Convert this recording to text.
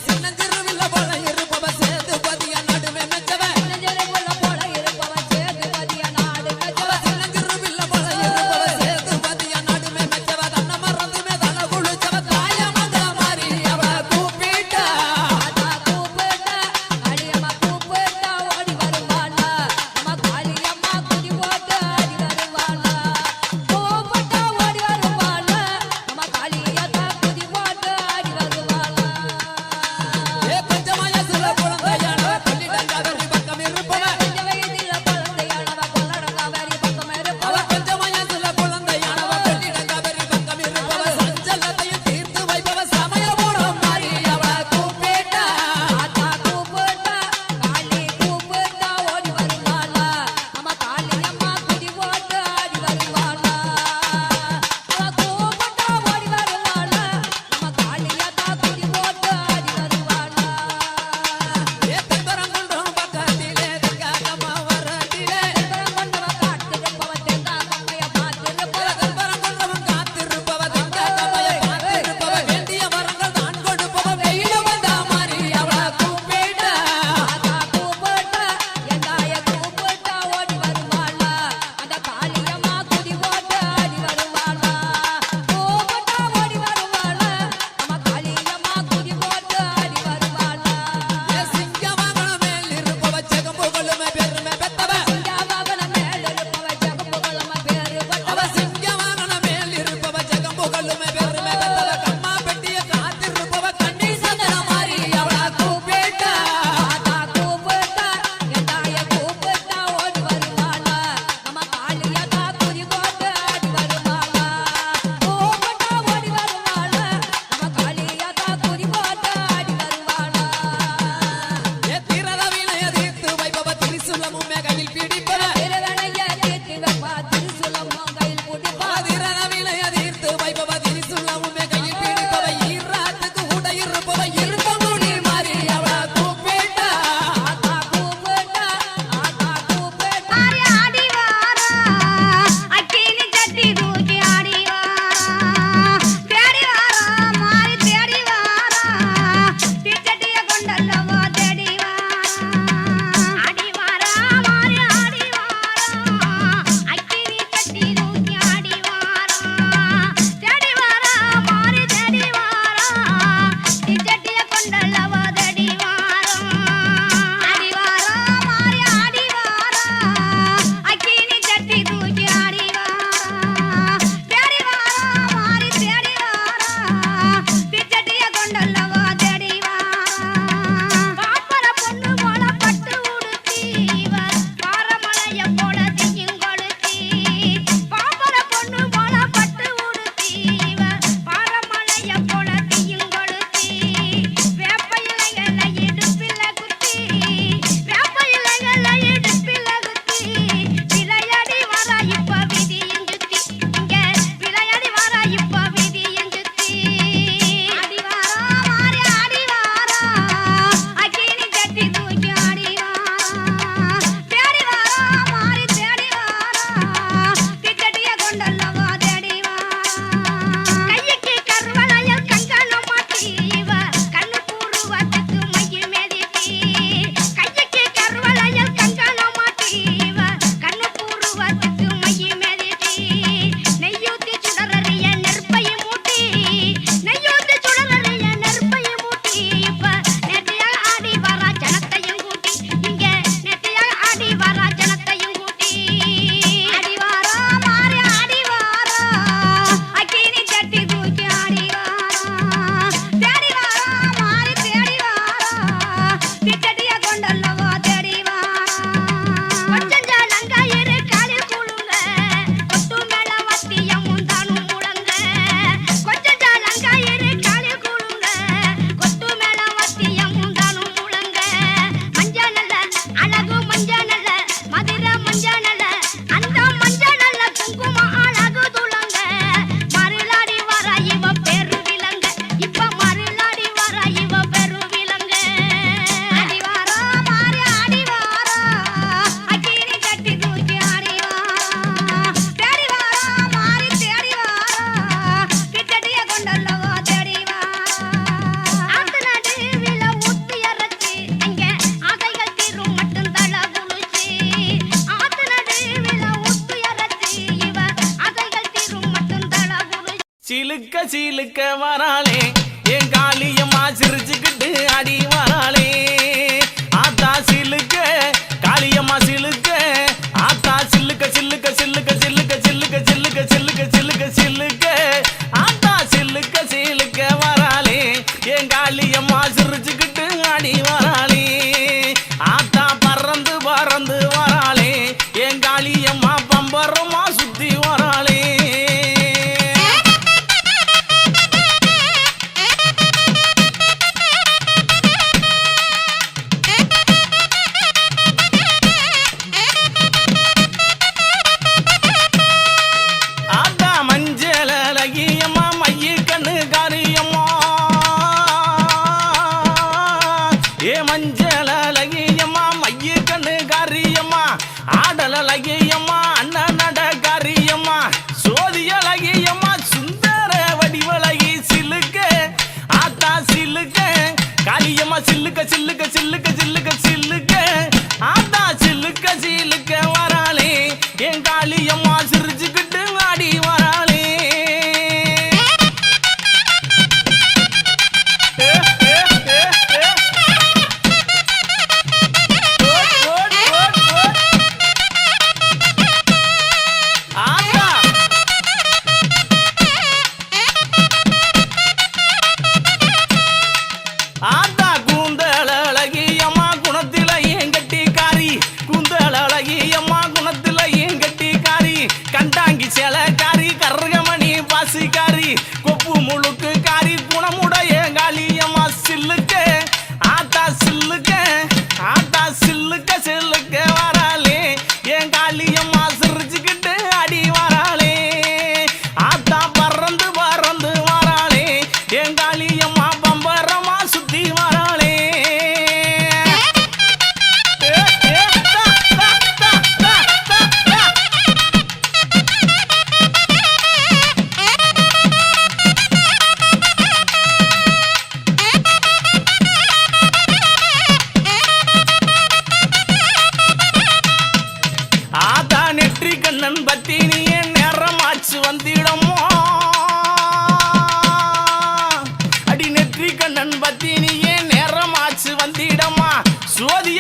சின்னஞ்சிறு சீலுக்க வராளே என் காளியம்மா சிரிச்சுக்கிட்டு அடி வராளே ஆத்தா சிலுக்க காளியம்மா சிலுக்க ஆத்தா சில்லுக்க சில்லுக்க சில்லுக்க சில்லுக்க சில்லுக்க சில்லுக்க சில்லுக்க சில்லுக்க சில்லுக்க ஆத்தா சில்லுக்க சீலுக்க வராளே என் காளியம்மா சிரிச்சுக்கிட்டு அடி வராளே ஆத்தா பறந்து பறந்து வராளே என் காளியம்மா பம்பரமா சுத்தி வராளே மஞ்சளகியம்மா மைய கண்ணு காரியம்மா ஆடலகியம்மா அண்ணன் நட காரியம்மா சோதியலகியம்மா சுந்தர வடிவலகி சிலுக்க ஆத்தா சிலுக்க காளியம்மா சில்லுக்க சில்லுக்க சில்லுக்க சில்லுக்க சில்லுக்க ஆத்தா சில்லுக்க சிலுக்க வராளே என் காளியம்மா சிரிச்சுக்கிட்டு ஆடி வராளே ஆத்தா கூந்தல் அழகியம்மா குணத்தில ஏன் கட்டிக்காரி கூந்தல் அழகியம்மா குணத்தில ஏன் கட்டிக்காரி கண்டாங்கி சேலக்காரி கருகமணி பாசிக்காரி கொப்பு முழுக்கு காரி குணமுடைய காளியம்மா சில்லுக்க ஆத்தா சில்லுக்க ஆத்தா சில்லுக்க சில்லுக்க வராளே என் காளியம்மா சிரிச்சுக்கிட்டு அடி வராளே ஆத்தா பறந்து பறந்து வராளே என் காளியம்மா பம்பரமா சுத்தி வராளே ஆத்தா நெற்றி கண்ணன் பத்தி நீ நேரமாச்சு வந்திடமோ அடி நெற்றி கண்ணன் பத்தி நீ நேரமாச்சு வந்திடமா சோதி